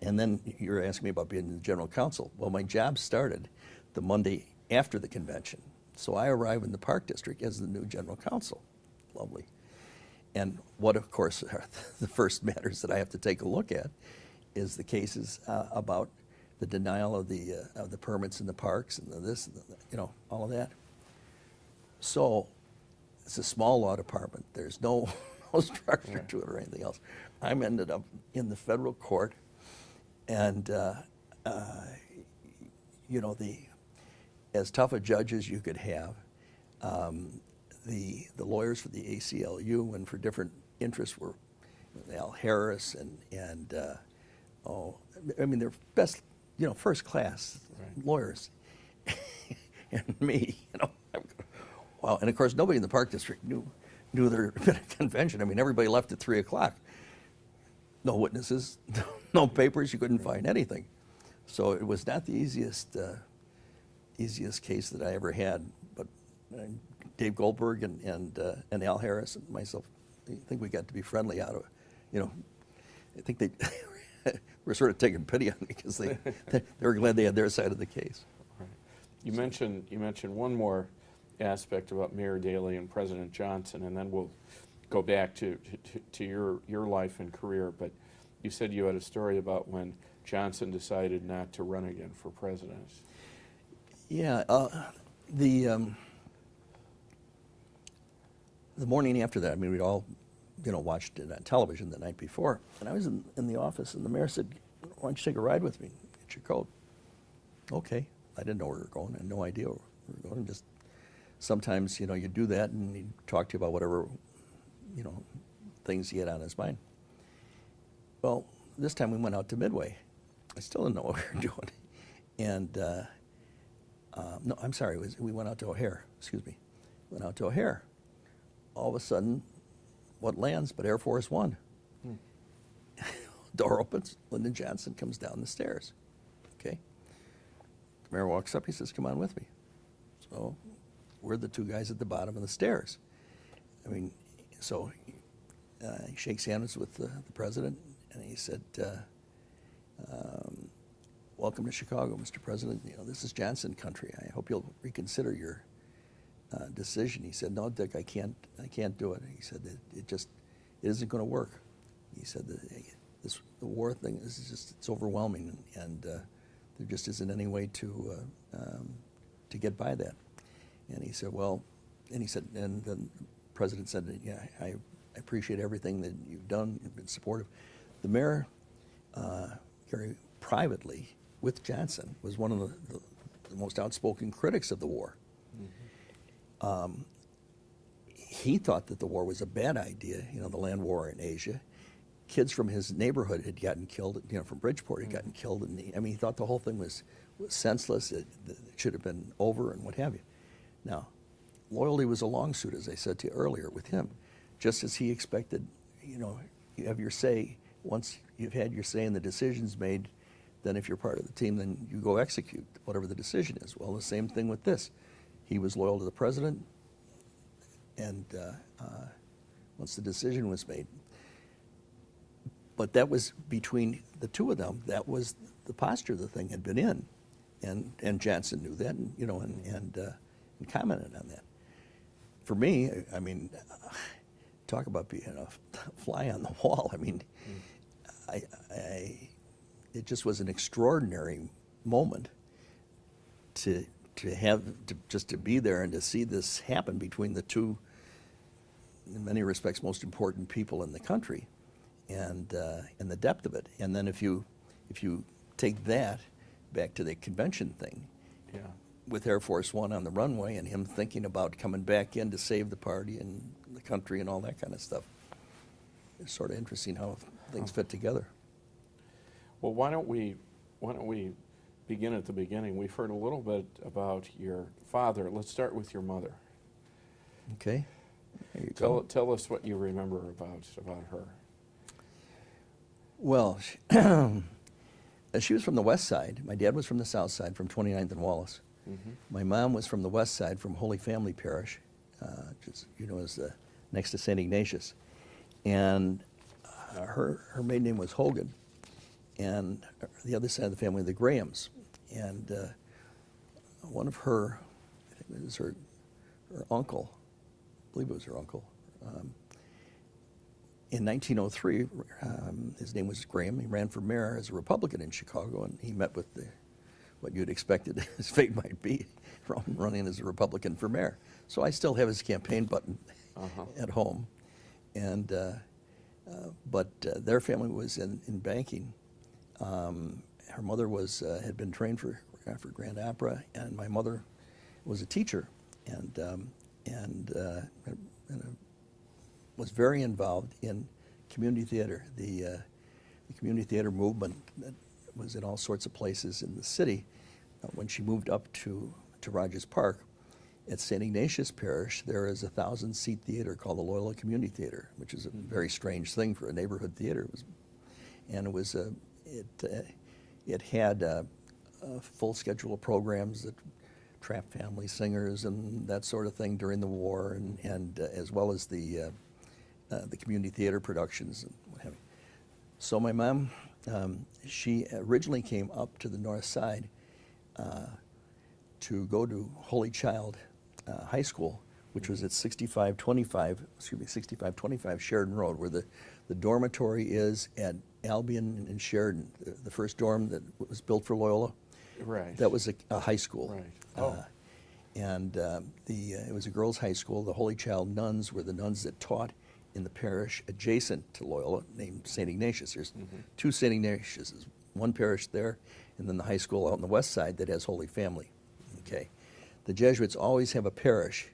And then you're asking me about being the general counsel. Well, my job started the Monday after the convention. So I arrive in the Park District as the new general counsel. Lovely. And what, of course, are the first matters that I have to take a look at is the cases about the denial of the permits in the parks and this, and all of that. So it's a small law department. There's no structure to it or anything else. I'm ended up in the federal court, and as tough a judge as you could have, the lawyers for the ACLU and for different interests were Al Harris and they're best, first class lawyers, and me, wow. And of course, nobody in the Park District knew there had been a convention. I mean, everybody left at 3 o'clock. No witnesses, no papers. You couldn't find anything. So it was not the easiest case that I ever had. But Dave Goldberg and Al Harris and myself, I think we got to be friendly out of it. I think they were sort of taking pity on me because they were glad they had their side of the case. Right. You mentioned one more aspect about Mayor Daley and President Johnson, and then we'll go back to your life and career. But you said you had a story about when Johnson decided not to run again for president. Yeah, the morning after that, I mean, we'd all, watched it on television the night before, and I was in the office, and the mayor said, "Why don't you take a ride with me? Get your coat." Okay, I didn't know where we were going. I had no idea where we were going. Just sometimes, you do that, and he'd talk to you about whatever, things he had on his mind. Well, this time we went out to Midway. I still didn't know what we were doing, and no, I'm sorry. We went out to O'Hare. Excuse me. Went out to O'Hare. All of a sudden, what lands but Air Force One? Door opens. Lyndon Johnson comes down the stairs. Okay. The mayor walks up. He says, "Come on with me." So we're the two guys at the bottom of the stairs. I mean, so he shakes hands with the president, and he said, "Welcome to Chicago, Mr. President. This is Johnson country. I hope you'll reconsider your decision." He said, "No, Dick, I can't do it." He said that it isn't going to work. He said that the war thing it's overwhelming, and there just isn't any way to get by that. And he said, and the president said, "Yeah, I appreciate everything that you've done. You've been supportive." The mayor, Gary, privately with Johnson, was one of the most outspoken critics of the war. Mm-hmm. He thought that the war was a bad idea, the land war in Asia. Kids from his neighborhood had gotten killed, from Bridgeport had gotten killed, and he thought the whole thing was senseless. It should have been over and what have you. Now, loyalty was a long suit, as I said to you earlier, with him. Just as he expected, you have your say. Once you've had your say and the decision's made, then if you're part of the team, then you go execute whatever the decision is. Well, the same thing with this. He was loyal to the president, and once the decision was made. But that was between the two of them. That was the posture the thing had been in, and Johnson knew that, and commented on that. For me, I mean, talk about being a fly on the wall. I mean, it just was an extraordinary moment to be there and to see this happen between the two, in many respects, most important people in the country, and the depth of it. And then if you take that back to the convention thing, yeah, with Air Force One on the runway and him thinking about coming back in to save the party and the country and all that kind of stuff, it's sort of interesting how things fit together. Well, why don't we begin at the beginning? We've heard a little bit about your father. Let's start with your mother. Okay. There you go. Tell us what you remember about her. Well, she was from the west side. My dad was from the south side, from 29th and Wallace. Mm-hmm. My mom was from the west side, from Holy Family Parish, just is next to St. Ignatius, and her maiden name was Hogan, and the other side of the family, the Grahams. And one of her, I think it was her uncle, I believe it was her uncle, in 1903, his name was Graham. He ran for mayor as a Republican in Chicago, and he met with what you'd expected his fate might be from running as a Republican for mayor. So I still have his campaign button at home. And but their family was in banking. Her mother had been trained for Grand Opera, and my mother was a teacher, and was very involved in community theater, the community theater movement that was in all sorts of places in the city. When she moved up to Rogers Park, at St. Ignatius Parish, there is a 1,000-seat theater called the Loyola Community Theater, which is a very strange thing for a neighborhood theater. It had a full schedule of programs that Trapped Family Singers and that sort of thing during the war, and as well as the community theater productions and what have you. So my mom, she originally came up to the north side to go to Holy Child High School, which was at 6525 Sheridan Road, where the dormitory is at Albion and Sheridan, the first dorm that was built for Loyola. Right. That was a high school. Right. Oh. It was a girls' high school. The Holy Child nuns were the nuns that taught in the parish adjacent to Loyola, named St. Ignatius. There's two St. Ignatiuses, one parish there, and then the high school out on the west side that has Holy Family. Okay. The Jesuits always have a parish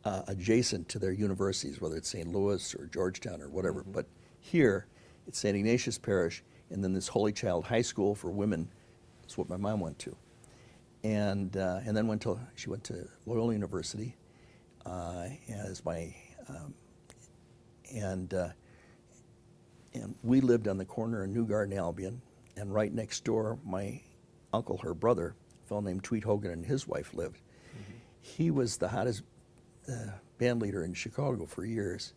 adjacent to their universities, whether it's St. Louis or Georgetown or whatever. But here, it's St. Ignatius Parish, and then this Holy Child High School for women. That's what my mom went to, and then she went to Loyola University as my and we lived on the corner of New Garden, Albion, and right next door, my uncle, her brother, a fellow named Tweet Hogan, and his wife lived. He was the hottest band leader in Chicago for years.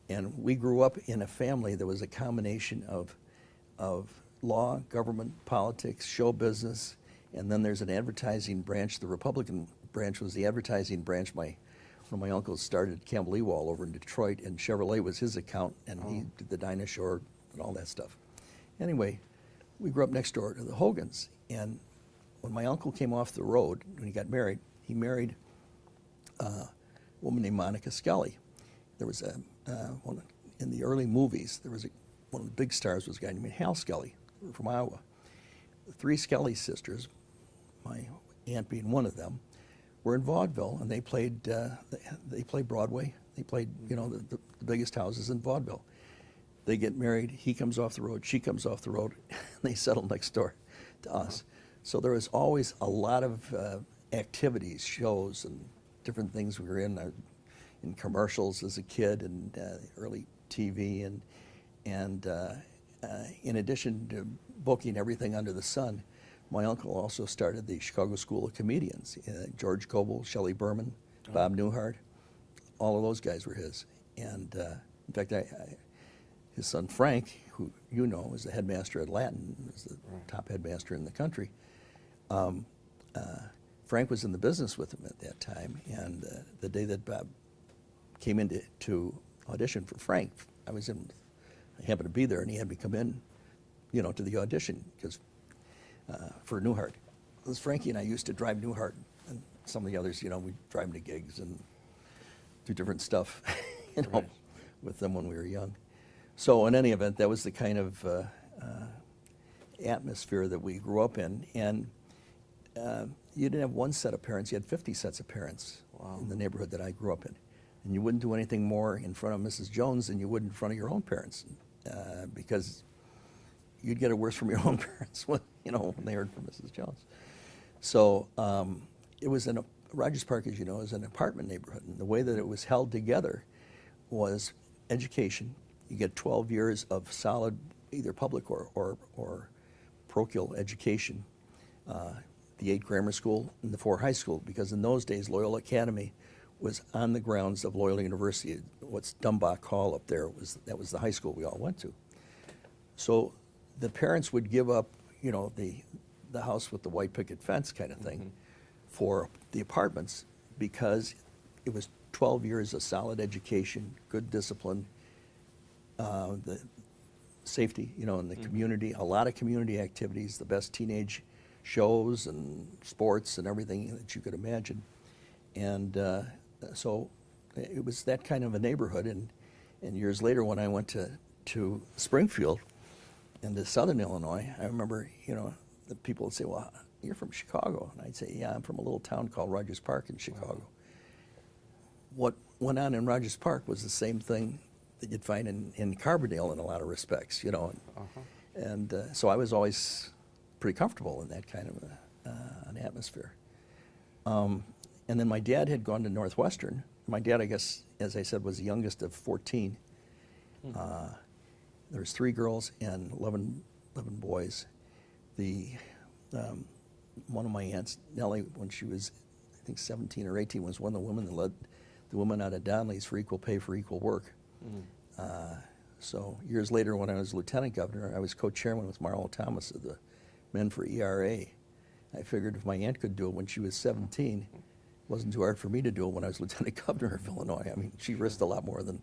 And we grew up in a family that was a combination of law, government, politics, show business, and then there's an advertising branch. The Republican branch was the advertising branch. One of my uncles started Campbell Ewald over in Detroit, and Chevrolet was his account, and he did the Dinah Shore and all that stuff. Anyway, we grew up next door to the Hogans, and when my uncle came off the road, when he got married, he married a woman named Monica Skelly. There was in the early movies, one of the big stars was a guy named Hal Skelly from Iowa. The three Skelly sisters, my aunt being one of them, were in vaudeville, and they played Broadway. They played, the biggest houses in vaudeville. They get married. He comes off the road. She comes off the road. And they settle next door to us. So there was always a lot of activities, shows, and different things we were in commercials as a kid, and early TV, and in addition to booking everything under the sun, my uncle also started the Chicago School of Comedians. George Coble, Shelley Berman, Bob Newhart, all of those guys were his. And in fact, his son Frank, who is the headmaster at Latin, is the top headmaster in the country. Frank was in the business with him at that time, and the day that Bob came in to audition for Frank, I happened to be there, and he had me come in, to the audition for Newhart. Because Frankie and I used to drive Newhart, and some of the others, we'd drive him to gigs and do different stuff, with them when we were young. So in any event, that was the kind of atmosphere that we grew up in, and you didn't have one set of parents, you had 50 sets of parents in the neighborhood that I grew up in. And you wouldn't do anything more in front of Mrs. Jones than you would in front of your own parents, because you'd get it worse from your own parents when they heard from Mrs. Jones. So it was Rogers Park, as you know, is an apartment neighborhood, and the way that it was held together was education. You get 12 years of solid, either public or parochial education, the 8 grammar school and the 4 high school, because in those days Loyola Academy was on the grounds of Loyola University. What's Dumbach Hall up there, that was the high school we all went to. So the parents would give up, you know, the house with the white picket fence kind of thing for the apartments because it was 12 years of solid education, good discipline, the safety, you know, in the community, a lot of community activities, the best teenage shows and sports and everything that you could imagine. And so it was that kind of a neighborhood. And years later when I went to Springfield and to Southern Illinois, I remember, you know, the people would say, well, you're from Chicago. And I'd say, yeah, I'm from a little town called Rogers Park in Chicago. Wow. What went on in Rogers Park was the same thing that you'd find in Carbondale in a lot of respects, you know. And so I was always pretty comfortable in that kind of an atmosphere. And then my dad had gone to Northwestern. My dad, I guess, as I said, was the youngest of 14. There was 3 girls and 11 boys. One of my aunts, Nellie, when she was, I think, 17 or 18, was one of the women that led the women out of Donley's for equal pay for equal work. So years later, when I was lieutenant governor, I was co-chairman with Marlo Thomas of the Men for ERA. I figured if my aunt could do it when she was 17, it wasn't too hard for me to do it when I was lieutenant governor of Illinois. I mean, she risked a lot more than,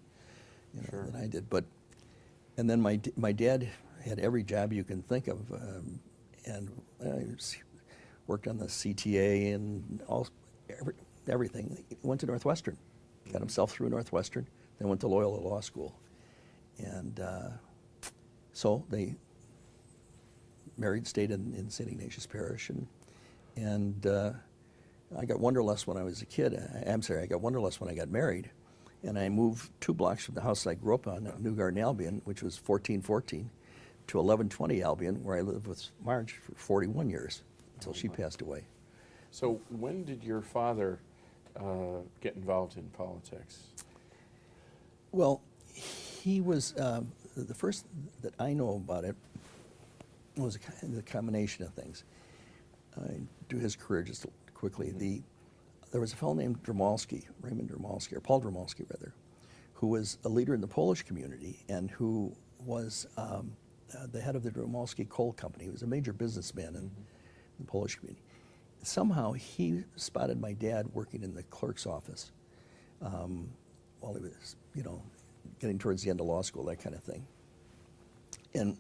you know, than I did. And then my dad had every job you can think of, and worked on the CTA and everything. He went to Northwestern, got himself through Northwestern, then went to Loyola Law School. And so they married, stayed in St. Ignatius Parish, and I got Wanderlust when I was a kid. I'm sorry, I got Wanderlust when I got married, and I moved 2 blocks from the house I grew up on, New Garden, Albion, which was 1414, to 1120 Albion, where I lived with Marge for 41 years until she passed away. So when did your father get involved in politics? Well, he was, the first that I know about it was a combination of things. I do his career just quickly. There was a fellow named Dromolski, Raymond Dromolski, or Paul Dromolski rather, who was a leader in the Polish community and who was the head of the Dromolski Coal Company. He was a major businessman in the Polish community. Somehow he spotted my dad working in the clerk's office while he was, you know, getting towards the end of law school, that kind of thing, and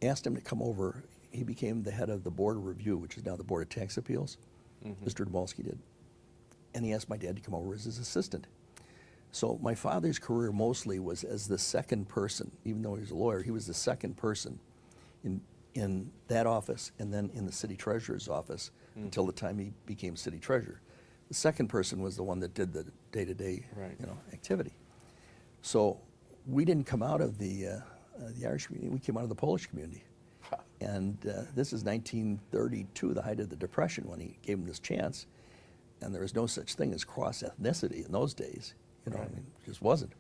asked him to come over. He became the head of the Board of Review, which is now the Board of Tax Appeals. Mr. Dromolski did. And he asked my dad to come over as his assistant. So my father's career mostly was as the second person. Even though he was a lawyer, he was the second person in that office and then in the city treasurer's office until the time he became city treasurer. The second person was the one that did the day-to-day you know, activity. So we didn't come out of the Irish community, we came out of the Polish community. And this is 1932, the height of the Depression, when he gave him this chance. And there was no such thing as cross-ethnicity in those days. You know, I mean, it just wasn't.